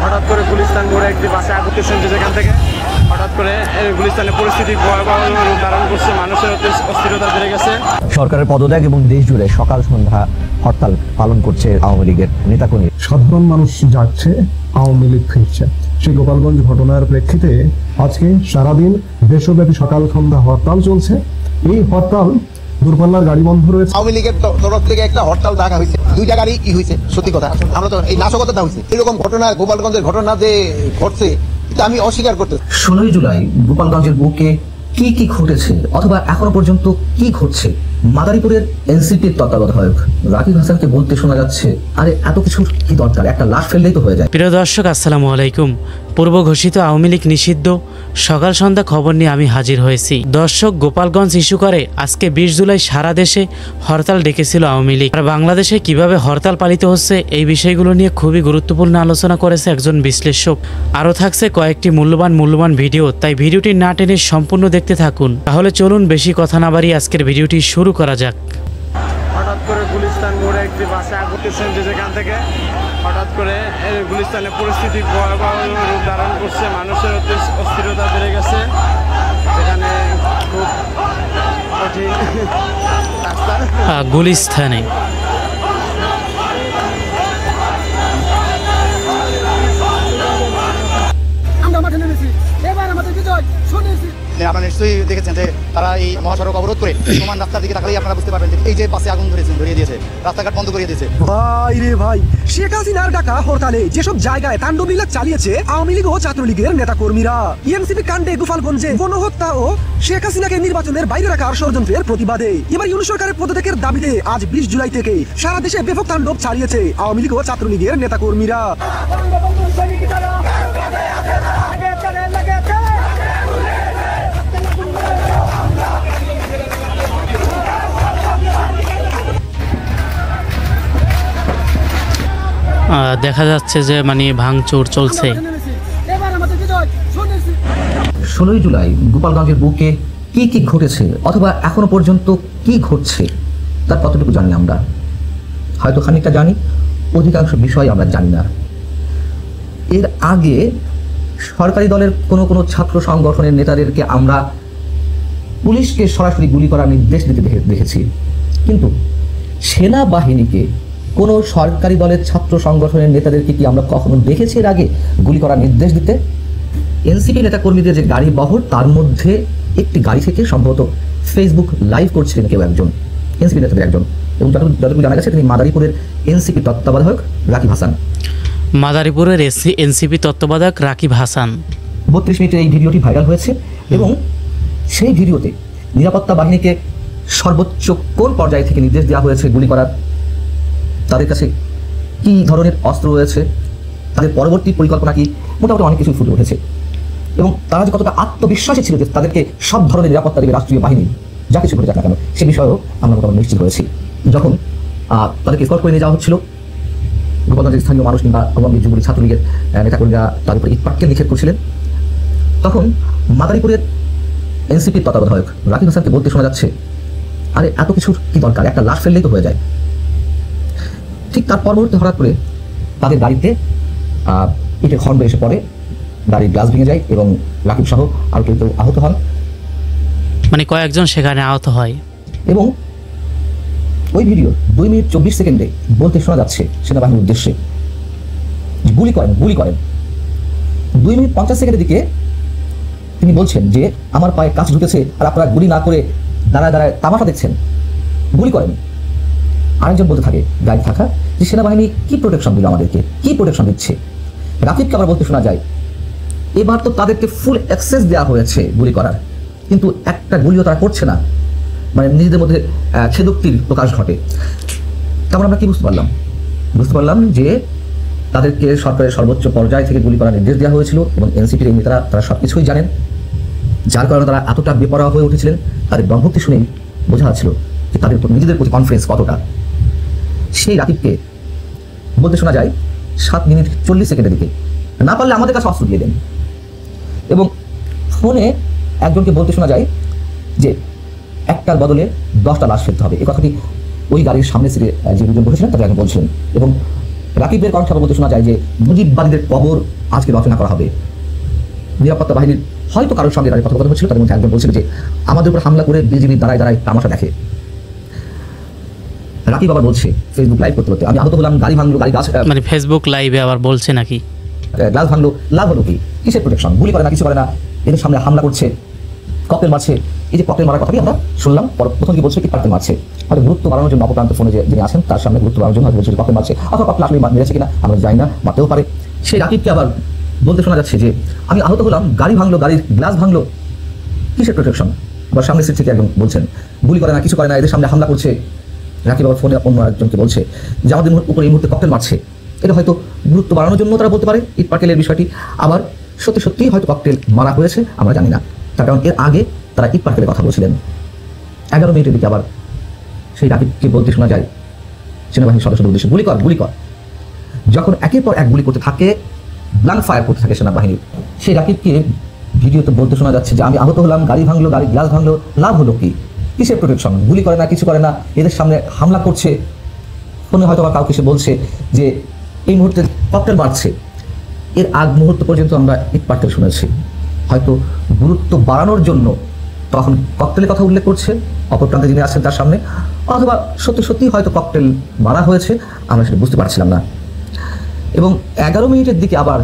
হঠাৎ করে গুলিস্তান মোড়ে একটি বাসে আগুন শুনছে, যেখান থেকে হঠাৎ করে গুলিস্তানের পরিস্থিতি ভয়াবহ রূপ ধারণ করছে, মানুষের অস্থিরতা বেড়ে গেছে। সরকারের পদত্যাগ এবং দেশ জুড়ে সকাল সন্ধ্যা হরতাল পালন করছে আওয়ামী লীগের নেতাকর্মী। সাধারণ মানুষ যাচ্ছে, আওয়ামী লীগ ফিরছে। সেই গোপালগঞ্জ ঘটনার প্রেক্ষিতে আজকে সারাদিন দেশব্যাপী সকাল সন্ধ্যা হরতাল চলছে। এই হরতাল দূরপাল্লার গাড়ি বন্ধ রয়েছে। আওয়ামী লীগের তরফ থেকে একটা হরতাল ডাকা হয়েছে, দুইটা গাড়ি কি হয়েছে সত্যি কথা, আমরা তো এই নাশকতা হয়েছে। এরকম ঘটনা গোপালগঞ্জের ঘটনা যে ঘটছে এটা আমি অস্বীকার করতে। 16 জুলাই গোপালগঞ্জের বুকে কি কি ঘটেছে অথবা এখনো পর্যন্ত কি ঘটছে, মাদারীপুরের এনসিপির তত্ত্বাবধায়ক রাকিব হাসানকে বলতে শোনা যাচ্ছে, আরে এত কিছুর কি দরকার, একটা লাশ ফেললেই তো হয়ে যায়। প্রিয় দর্শক, আসসালামু আলাইকুম। পূর্ব ঘোষিত আওয়ামী লীগ নিষিদ্ধ সকাল সন্ধ্যা খবর নিয়ে আমি হাজির হয়েছি। দর্শক, গোপালগঞ্জ ইস্যু করে আজকে 20 জুলাই সারা দেশে হরতাল ডেকেছিল আওয়ামী লীগ। আর বাংলাদেশে কিভাবে হরতাল পালিত হচ্ছে এই বিষয়গুলো নিয়ে খুবই গুরুত্বপূর্ণ আলোচনা করেছে একজন বিশ্লেষক। আরও থাকছে কয়েকটি মূল্যবান ভিডিও, তাই ভিডিওটি না টেনে সম্পূর্ণ দেখতে থাকুন। তাহলে চলুন বেশি কথা না বাড়িয়ে আজকের ভিডিওটি শুরু করা যাক। হঠাৎ করে গুলিস্তান মোড়ে একটি বাসে আগুন শুনছে, যেখান থেকে হঠাৎ করে গুলিস্তানের পরিস্থিতি ভয়াবহ রূপ ধারণ করছে, মানুষের অস্থিরতা বেড়ে গেছে, যেখানে খুব কঠিন রাস্তা। গুলিস্তানে আপনারা নিশ্চয়ই দেখেছেন যে তারা এই মহাসড়ক অবরোধ করে সমান রাস্তার দিকে তাকালেই আপনারা বুঝতে পারবেন যে এই যে বাসে আগুন ধরিয়ে দিয়েছে, রাস্তাঘাট বন্ধ করে দিয়েছে। ভাই রে ভাই, শেখ হাসিনার ডাকা হরতালে যেসব জায়গায় তাণ্ডব লীলা চালিয়েছে আওয়ামী লীগ ও ছাত্রলীগের নেতা কর্মীরা, এনসিপি কাণ্ডে গোপালগঞ্জে গণহত্যা ও শেখ হাসিনাকে নির্বাচনের বাইরে রাখার ষড়যন্ত্রের প্রতিবাদে এবার ইউনূস সরকারের পদত্যাগের দাবিতে আজ 20 জুলাই থেকে সারা দেশে ব্যাপক তাণ্ডব চালিয়েছে আওয়ামী লীগ ও ছাত্রলীগের নেতা কর্মীরা। দেখা যাচ্ছে যে ভাঙচুর চলছে। 16 জুলাই গোপালগঞ্জের বুকে কি কি ঘটেছে অথবা এখনো পর্যন্ত কি ঘটছে তার কতটুকু জানি আমরা, হয়তো খানিকটা জানি, অধিকাংশ বিষয় আমরা জানি না। এর আগে সরকারি দলের কোনো ছাত্র সংগঠনের নেতাদেরকে আমরা পুলিশকে সরাসরি গুলি করার নির্দেশ দিতে দেখেছি, কিন্তু সেনাবাহিনীকে কোনো সরকারি দলের ছাত্র সংগঠনের নেতাদেরকে কি আমরা কখনো দেখেছি এর আগে গুলি করার নির্দেশ দিতে? এনসিপি নেতাকর্মীদের যে গাড়ি বহর, তার মধ্যে একটি গাড়ি থেকে সম্ভবত ফেসবুক লাইভ করছিলেন কেউ একজন, এনসিপি নেতাদের একজন, এবং যতটুকু জানা গেছে তিনি মাদারীপুরের এনসিপি তত্ত্বাবধায়ক রাকিব হাসান। মাদারীপুরের এনসিপি তত্ত্বাবধায়ক রাকিব হাসান। 32 মিনিটের এই ভিডিওটি ভাইরাল হয়েছে এবং সেই ভিডিওতে নিরাপত্তা বাহিনীকে সর্বোচ্চ কোন পর্যায় থেকে নির্দেশ দেওয়া হয়েছে গুলি করার, তাদের কাছে কি ধরনের অস্ত্র রয়েছে, তাদের পরবর্তী পরিকল্পনা কি, মোটামুটি অনেক কিছু ফুটে উঠেছে। এবং তারা যে কতটা আত্মবিশ্বাসী ছিল যে তাদেরকে সব ধরনের নিরাপত্তা দেবে রাষ্ট্রীয় বাহিনী, যা কিছু ঘটে যাক না কেন, সে বিষয়েও আমরা মোটামুটি নিশ্চিত হয়েছি। যখন তাদেরকে স্কট করে নিয়ে যাওয়া হচ্ছিল, গোপালগঞ্জের স্থানীয় মানুষ কিংবা আওয়ামী লীগ যুবলীগ ছাত্রলীগের নেতাকর্মীরা তার উপরে ইটপাটকেল নিক্ষেপ করছিলেন, তখন মাদারীপুরের এনসিপির তত্ত্বাবধায়ক রাকিব হাসানকে বলতে শোনা যাচ্ছে, আরে এত কিছুর কি দরকার, একটা লাশ ফেললেই তো হয়ে যায়। ঠিক তার পরবর্তী হঠাৎ করে তাদের গাড়িতে ইটের খণ্ড এসে পড়ে, গাড়ির গ্লাস ভেঙে যায় এবং রাকিব সহ আর কেউ আহত হন, কয়েকজন সেখানে আহত হয়। এবং ওই ভিডিও 2 মিনিট 24 সেকেন্ডে বলতে শোনা যাচ্ছে সেনাবাহিনীর উদ্দেশ্যে, গুলি করেন। 2 মিনিট 50 সেকেন্ডের দিকে তিনি বলছেন যে আমার পায়ে কাঁচ ঢুকেছে আর আপনারা গুলি না করে দাঁড়ায় তামাশা দেখছেন, গুলি করেন। আরেকজন বলতে থাকে গাড়ি থাকা যে সেনাবাহিনী কি প্রোটেকশন দিল আমাদেরকে, কি প্রোটেকশন দিচ্ছে। রাকিবকে আবার বলতে শোনা যায়, এবার তো তাদেরকে ফুল অ্যাক্সেস দেওয়া হয়েছে গুলি করার, কিন্তু একটা গুলিও তারা করছে না, নিজেদের মধ্যে খেদোক্তির প্রকাশ ঘটে। তারপর আমরা কি বুঝতে পারলাম যে তাদেরকে সরকারের সর্বোচ্চ পর্যায় থেকে গুলি করার নির্দেশ দেওয়া হয়েছিল এবং এনসিপির এই নেতারা তারা সব কিছুই জানেন, যার কারণে তারা এতটা বেপরোয়া হয়ে উঠেছিলেন। তাদের ব্রহ্মোক্তি শুনেই বোঝা যাচ্ছিল যে তাদের নিজেদের প্রতি কনফিডেন্স কতটা। সেই রাকিবকে বলতে শোনা যায় 7 মিনিট 40 সেকেন্ডের দিকে, না পারলে আমাদের কাছে অস্ত্র দিয়ে দেন। এবং ফোনে একজনকে বলতে শোনা যায় যে একটার বদলে 10টা লাশ ফেলতে হবে। এই কথাটি ওই গাড়ির সামনে সিটে যে দুজন বসেছিলেন তাদের একজন বলছিলেন। এবং রাকিবের কণ্ঠে বলতে শোনা যায় যে মুজিববাদীদের কবর আজকে রচনা করা হবে। নিরাপত্তা বাহিনীর হয়তো কারোর সঙ্গে তাদের কথোপকথন হচ্ছিল, তাদের মধ্যে একজন বলছিল যে আমাদের উপর হামলা করে বিজিবি দাঁড়ায় দাঁড়ায় তামাশা দেখে। রাকিব আবার বলছে ফেসবুক লাইভ করতে করতে, আমি আহত হলাম, গাড়ি ভাঙলো, গাড়ি গাছ মানে ফেসবুক লাইভে আবার বলছে নাকি গ্লাস ভাঙলো, লাভ হলো কি, কিসের প্রোটেকশন, গুলি করে না, কিছু করে না, এদের সামনে হামলা করছে, ককটেল মারছে। এই যে ককটেল মারার কথাই আমরা শুনলাম, প্রথম কি বলছে কি ককটেল মারছে, হয়তো গুরুত্ব বাড়ানোর জন্য অপপ্রান্ত ফোনে যিনি আছেন তার সামনে গুরুত্ব বাড়ানোর জন্য হয়তো বলছে ককটেল মারছে, অথবা ককটেল আসলে মেরেছে কিনা আমরা জানি না, মারতেও পারে। সেই রাকিবকে আবার বলতে শোনা যাচ্ছে যে আমি আহত হলাম, গাড়ি ভাঙলো, গাড়ির গ্লাস ভাঙলো, কিসের প্রোটেকশন। আবার সামনের সিট থেকে একজন বলছেন গুলি করে না, কিছু করে না, এদের সামনে হামলা করছে। রাকিব আবার ফোনে অন্য একজনকে বলছে যে আমাদের উপর এই মুহূর্তে ককটেল মারছে। এটা হয়তো গুরুত্ব বাড়ানোর জন্য তারা বলতে পারে ইটপাটকেলের বিষয়টি, আবার সত্যি সত্যিই হয়তো ককটেল মারা হয়েছে, আমরা জানি না। তার কারণ এর আগে তারা ইটপাটকেলের কথা বলছিলেন। 11 মিনিটের দিকে আবার সেই রাকিবকে বলতে শোনা যায় সেনাবাহিনীর সদস্যদের উদ্দেশ্যে গুলি কর, গুলি কর। যখন একের পর এক গুলি করতে থাকে, ব্ল্যাঙ্ক ফায়ার করতে থাকে সেনাবাহিনী, সেই রাকিবকে ভিডিওতে বলতে শোনা যাচ্ছে যে আমি আহত হলাম, গাড়ি ভাঙলো, গাড়ির গ্লাস ভাঙলো, লাভ হলো কি, কিসের প্রোটেকশন, গুলি করে না, কিছু করে না, এদের সামনে হামলা করছে। ফোনে হয়তো বা কাউকে সে বলছে যে এই মুহূর্তে ককটেল মারছে। এর আগ মুহূর্ত পর্যন্ত আমরা ইটপাটকেল শুনেছি, হয়তো গুরুত্ব বাড়ানোর জন্য তখন ককটেলের কথা উল্লেখ করছে অপর প্রান্তে যিনি আছেন তার সামনে, অথবা সত্যি সত্যি হয়তো ককটেল মারা হয়েছে, আমরা সেটা বুঝতে পারছিলাম না। এবং 11 মিনিটের দিকে আবার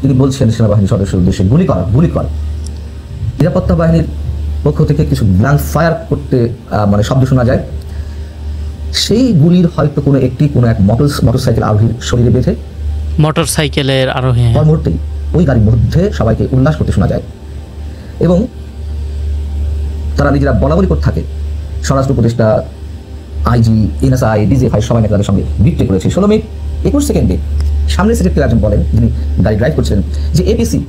তিনি বলছেন সেনাবাহিনীর সদস্যের উদ্দেশ্যে গুলি কর, গুলি কর। নিরাপত্তা বাহিনীর পক্ষ থেকে কিছু ব্ল্যাঙ্ক ফায়ার করতে মানে শব্দ শোনা যায়। সেই গুলির হয়তো কোনো এক মোটরসাইকেল আরোহীর শরীরে বেঁধে মোটর সাইকেলের আরোহী পর মুহূর্তেই ওই গাড়ির মধ্যে সবাইকে উল্লাস করতে শোনা যায়। এবং তারা নিজেরা বলা বলি করতে থাকে, স্বরাষ্ট্র উপদেষ্টা, আইজি, এনএসআই, ডিজিএফআই সবাই নাকি তাদের সঙ্গে বিক্রি করেছে। 16 মিনিট 21 সেকেন্ডে সামনের সিটের একজন বলেন, যিনি গাড়ি ড্রাইভ করছিলেন, যে এপিসি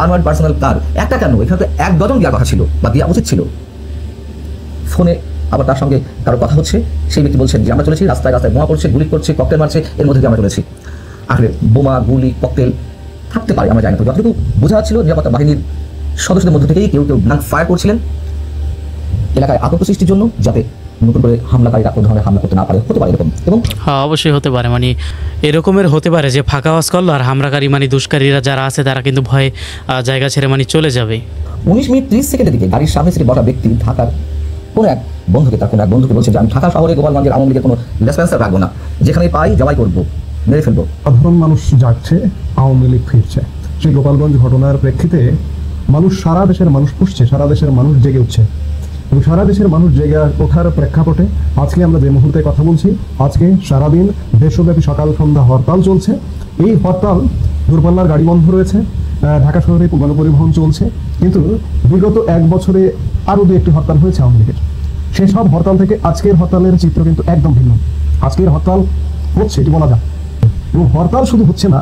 আর্মার্ড পার্সোনাল কার একটা কেন, এখানে তো 1 ডজন দেওয়ার কথা ছিল বা দেওয়া উচিত ছিল। ফোনে আবার তার সঙ্গে কারো কথা হচ্ছে, সেই ব্যক্তি বলছেন যে আমরা চলেছি, রাস্তায় রাস্তায় বোমা পড়ছে, গুলি করছে, ককটেল মারছে, এর মধ্যে দিয়ে আমরা চলেছি। আসলে বোমা, গুলি, ককটেল থাকতে পারে, আমরা জানি না। যতটুকু বোঝা যাচ্ছিল নিরাপত্তা বাহিনীর সদস্যদের মধ্যে থেকেই কেউ ব্ল্যাঙ্ক ফায়ার করছিলেন এলাকায় আতঙ্ক সৃষ্টির জন্য, যাতে নতুন করে হামলাকারীরা কোনো ধরনের হামলা করতে না পারে, হতে পারে এরকম। এবং হ্যাঁ, অবশ্যই হতে পারে, মানে এরকমের হতে পারে যে ফাঁকা আওয়াজ করলো আর হামলাকারী মানে দুষ্কারীরা যারা আছে তারা কিন্তু ভয়ে জায়গা ছেড়ে মানে চলে যাবে। 19 মিনিট 30 সেকেন্ডের দিকে গাড়ির সামনে সিটে বসা ব্যক্তি ঢাকার কোনো এক বন্ধুকে বলছে যে আমি ঢাকা শহরে গোপালগঞ্জের আওয়ামী লীগের কোনো লেসপেন্সার রাখবো না, যেখানে পাই জবাই করবো, মেরে ফেলবো। সাধারণ মানুষ যাচ্ছে, আওয়ামী লীগ ফিরছে। সেই গোপালগঞ্জ ঘটনার প্রেক্ষিতে মানুষ, সারা দেশের মানুষ পুষছে, সারা দেশের মানুষ জেগে উঠছে। এবং সারা দেশের মানুষ জেগে ওঠার প্রেক্ষাপটে আজকে আমরা যে মুহূর্তে কথা বলছি, আজকে সারাদিন দেশব্যাপী সকাল সন্ধ্যা হরতাল চলছে। এই হরতাল, দূরপাল্লার গাড়ি বন্ধ রয়েছে, ঢাকা শহরে গণপরিবহন চলছে। কিন্তু বিগত 1 বছরে আরও 2-1টি হরতাল হয়েছে আওয়ামী লীগের। সেই সব হরতাল থেকে আজকের হরতালের চিত্র কিন্তু একদম ভিন্ন। আজকের হরতাল হচ্ছে, এটি বলা যায়। এবং হরতাল শুধু হচ্ছে না,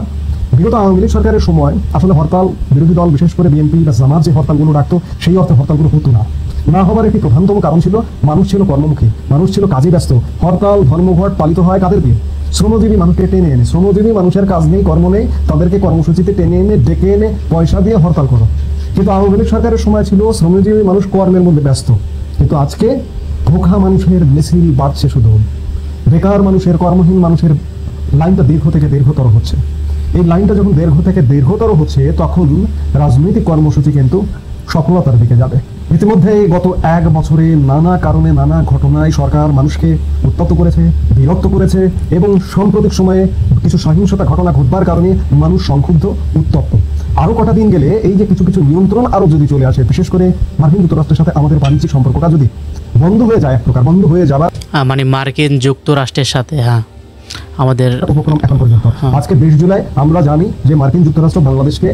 বিগত আওয়ামী লীগ সরকারের সময় আসলে হরতাল বিরোধী দল, বিশেষ করে বিএনপি বা জামাত যে হরতালগুলো ডাকতো, সেই অর্থে হরতালগুলো হতো না হবার একটি প্রধানতম কারণ ছিল মানুষ ছিল কর্মমুখী, মানুষ ছিল কাজে ব্যস্ত। হরতাল, ধর্মঘট পালিত হয় কাদের দিয়ে? শ্রমজীবী মানুষকে টেনে এনে, শ্রমজীবী মানুষের কাজ নেই, কর্ম নেই, তাদেরকে কর্মসূচিতে টেনে এনে ডেকে এনে পয়সা দিয়ে হরতাল করো। কিন্তু আওয়ামী লীগ সরকারের সময় ছিল শ্রমজীবী মানুষ কর্মের মধ্যে ব্যস্ত। কিন্তু আজকে ভোখা মানুষের মিছিল বাড়ছে, শুধু বেকার মানুষের, কর্মহীন মানুষের লাইনটা দীর্ঘ থেকে দীর্ঘতর হচ্ছে। এই লাইনটা যখন দীর্ঘ থেকে দীর্ঘতর হচ্ছে, তখন রাজনৈতিক কর্মসূচি কিন্তু সফলতার দিকে যাবে। ইতিমধ্যে গত 1 বছরে নানা কারণে, নানা ঘটনায় সরকার মানুষকে উত্তপ্ত করেছে, বিরক্ত করেছে, এবং সাম্প্রতিক সময়ে কিছু সহিংসতা ঘটনা ঘটবার কারণে মানুষ সংক্ষুব্ধ, উত্তপ্ত। আরো কটা দিন গেলে এই যে কিছু কিছু নিয়ন্ত্রণ আরো যদি চলে আসে, বিশেষ করে মার্কিন যুক্তরাষ্ট্রের সাথে আমাদের বাণিজ্যিক সম্পর্কটা যদি বন্ধ হয়ে যায়, এক প্রকার বন্ধ হয়ে যাবার, মানে মার্কিন যুক্তরাষ্ট্রের সাথে আমাদের উপক্রম এখন পর্যন্ত। আজকে 20 জুলাই আমরা জানি যে মার্কিন যুক্তরাষ্ট্র বাংলাদেশকে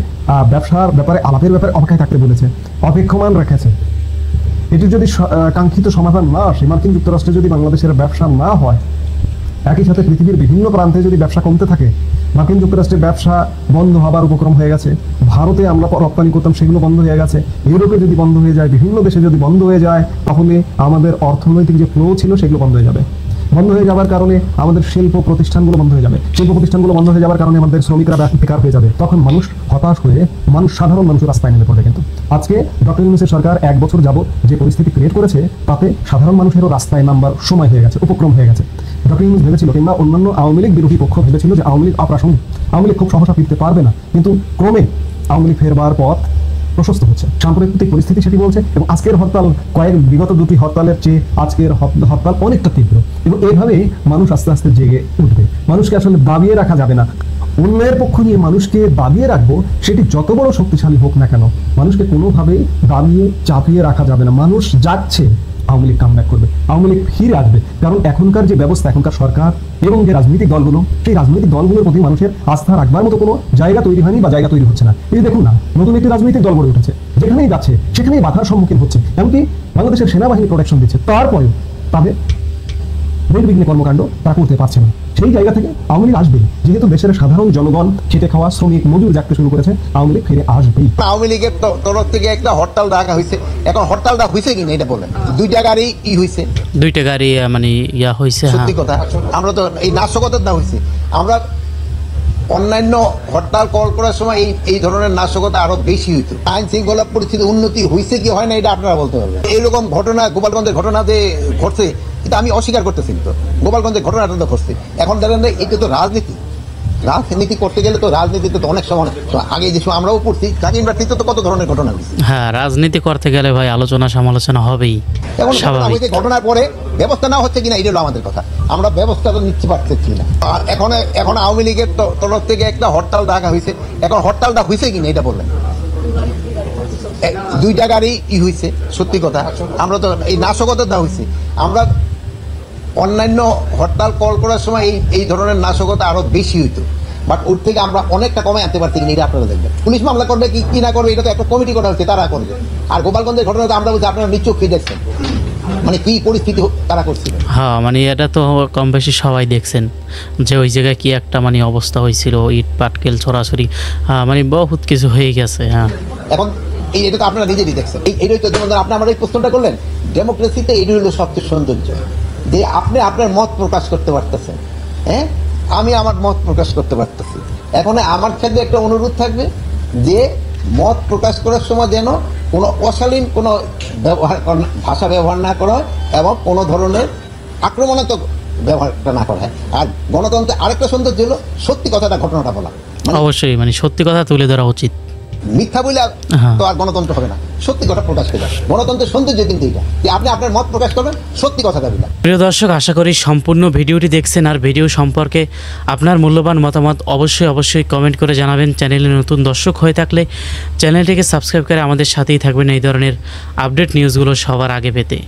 ব্যবসার ব্যাপারে, আলাপের ব্যাপারে অপেক্ষায় থাকতে বলেছে, অপেক্ষমান রেখেছে। এটি যদি কাঙ্ক্ষিত সমাধান না আসে, মার্কিন যুক্তরাষ্ট্রে যদি বাংলাদেশের ব্যবসা না হয়, একই সাথে পৃথিবীর বিভিন্ন প্রান্তে যদি ব্যবসা কমতে থাকে, মার্কিন যুক্তরাষ্ট্রের ব্যবসা বন্ধ হবার উপক্রম হয়ে গেছে, ভারতে আমরা রপ্তানি করতাম সেগুলো বন্ধ হয়ে গেছে, ইউরোপে যদি বন্ধ হয়ে যায়, বিভিন্ন দেশে যদি বন্ধ হয়ে যায়, তাহলে আমাদের অর্থনৈতিক যে ফ্লো ছিল সেগুলো বন্ধ হয়ে যাবে। বন্ধ হয়ে যাওয়ার কারণে আমাদের শিল্প প্রতিষ্ঠানগুলো বন্ধ হয়ে যাবে, শিল্প প্রতিষ্ঠানগুলো বন্ধ হয়ে যাওয়ার কারণে আমাদের শ্রমিকরা বেকার হয়ে যাবে, তখন মানুষ হতাশ হয়ে সাধারণ মানুষ রাস্তায় নেমে পড়বে। কিন্তু আজকে ডক্টর ইউনূসের সরকার 1 বছর যাবত যে পরিস্থিতি ক্রিয়েট করেছে তাতে সাধারণ মানুষেরও রাস্তায় নামবার সময় হয়ে গেছে, উপক্রম হয়ে গেছে। ডক্টর ইউনূস ভেবেছিল কিংবা অন্যান্য আওয়ামী লীগ বিরোধী পক্ষ ভেবেছিল যে আওয়ামী লীগ অপ্রাসঙ্গিক, আওয়ামী লীগ খুব সহসা ফিরতে পারবে না, কিন্তু ক্রমে আওয়ামী লীগ ফেরবার পথ প্রশস্ত হচ্ছে। সাম্প্রতিক পরিস্থিতি সেটি বলছে এবং আজকের হরতাল বিগত 2টি হরতালের চেয়ে আজকের হরতাল অনেকটা তীব্র এবং এইভাবেই মানুষ আস্তে আস্তে জেগে উঠবে। মানুষকে আসলে দাবিয়ে রাখা যাবে না। অন্যায়ের পক্ষ নিয়ে মানুষকে দাবিয়ে রাখবো, সেটি যত বড় শক্তিশালী হোক না কেন, মানুষকে কোনোভাবেই দাবিয়ে চাপিয়ে রাখা যাবে না। মানুষ যাচ্ছে, আওয়ামী লীগ কামব্যাক করবে, আওয়ামী লীগ ফিরে আসবে। কারণ এখনকার যে ব্যবস্থা, এখনকার সরকার এবং যে রাজনৈতিক দলগুলো, সেই রাজনৈতিক দলগুলোর প্রতি মানুষের আস্থা রাখবার মতো কোনো জায়গা তৈরি হয়নি বা জায়গা তৈরি হচ্ছে না। এই যে দেখুন না, নতুন একটি রাজনৈতিক দল গড়ে উঠেছে, যেখানেই যাচ্ছে সেখানেই বাধার সম্মুখীন হচ্ছে, এমনকি বাংলাদেশের সেনাবাহিনী প্রোটেকশন দিচ্ছে, তারপরেও তাদের নির্বিঘ্নে কর্মকাণ্ড তা করতে পারছে না। সেই জায়গা থেকে আওয়ামী লীগ আসবে, যেহেতু দেশের সাধারণ জনগণ খেটে খাওয়া শ্রমিক মজুর জাগতে শুরু করেছে, আওয়ামী লীগ ফিরে আসবেই। আওয়ামী লীগের তরফ থেকে একটা হরতাল ডাকা হয়েছে, এখন হরতালটা হয়েছে কিনা এটা বলেন। 2টা গাড়ি কি হয়েছে, 2টা গাড়ি মানে ইয়া হয়েছে। সত্যি কথা, আমরা তো এই নাশকতার দা হয়েছে। আমরা অন্যান্য হরতাল কল করার সময় এই ধরনের নাশকতা আরো বেশি হইতো। আইন শৃঙ্খলা পরিস্থিতি উন্নতি হয়েছে কি হয় না এটা আপনারা বলতে পারবেন। এইরকম ঘটনা গোপালগঞ্জের ঘটনা যে ঘটছে এটা আমি অস্বীকার করতেছি, তো গোপালগঞ্জের ঘটনাটা তো ঘটছে। এখন দেখেন এটা তো রাজনীতি করতে গেলে তো রাজনীতিতে তো অনেক সময় আগে যে সময় আমরাও পড়ছি, জাকির প্রার্থীতে তো কত ধরনের ঘটনা হয়েছে। হ্যাঁ, রাজনীতি করতে গেলে ভাই আলোচনা সমালোচনা হবেই, এখন স্বাভাবিক। ঘটনার পরে ব্যবস্থা না হচ্ছে কিনা এটা হলো আমাদের কথা, আমরা ব্যবস্থা তো নিতে পারতেছি না। আর এখন আওয়ামী লীগের তরফ থেকে একটা হরতাল ডাকা হয়েছে, এখন হরতালটা হয়েছে কিনা এটা বললেন। 2টা গাড়ি কি হয়েছে, সত্যি কথা, আমরা তো এই নাশকতার দা হয়েছে। আমরা অন্যান্য হরতাল কল করার সময় এই ধরনের নাশকতা আরো বেশি হইতো, বাট ওর থেকে আমরা অনেকটা কমে আনতে পারছি কিনা এটা আপনারা দেখবেন। পুলিশ মামলা করবে কি না করবে এটা তো একটা কমিটি করা হচ্ছে, তারা করবে। আর গোপালগঞ্জের ঘটনা তো আমরা বলছি আপনারা নিশ্চয় কি দেখছেন, মানে কি পরিস্থিতি তারা করছিল। হ্যাঁ, মানে এটা তো কম বেশি সবাই দেখছেন যে ওই জায়গায় কি একটা মানে অবস্থা হয়েছিল, ইট পাটকেল ছড়াছড়ি, মানে বহুত কিছু হয়ে গেছে। হ্যাঁ, এখন এটা তো আপনারা নিজেরই দেখছেন। এইটাই তো যেমন আপনি আমার এই প্রশ্নটা করলেন, ডেমোক্রেসিতে এটাই হলো সবচেয়ে সৌন্দর্য, যে আপনি আপনার মত প্রকাশ করতে পারতেছেন। হ্যাঁ, আমি আমার মত প্রকাশ করতে পারতেছি। এখন আমার ক্ষেত্রে একটা অনুরোধ থাকবে যে মত প্রকাশ করার সময় যেন কোনো অশালীন কোনো ভাষা ব্যবহার না করা হয় এবং কোনো ধরনের আক্রমণাত্মক ব্যবহারটা না করা হয়। আর গণতন্ত্রের আরেকটা সৌন্দর্য হলো সত্যি কথাটা, ঘটনাটা বলা। অবশ্যই মানে সত্যি কথা তুলে ধরা উচিত। মিথ্যা বলে তো আর গণতন্ত্র হবে না, সত্যি কথা প্রকাশ করে। গণতন্ত্রের সৌন্দর্য কিন্তু এটা যে আপনি আপনার মত প্রকাশ করবেন সত্যি কথাটা বলে। প্রিয় দর্শক, আশা করি সম্পূর্ণ ভিডিওটি দেখছেন। আর ভিডিও সম্পর্কে আপনার মূল্যবান মতামত অবশ্যই কমেন্ট করে জানাবেন। চ্যানেলে নতুন দর্শক হয়ে থাকলে চ্যানেলটিকে সাবস্ক্রাইব করে আমাদের সাথেই থাকবেন এই ধরনের আপডেট নিউজগুলো সবার আগে পেতে।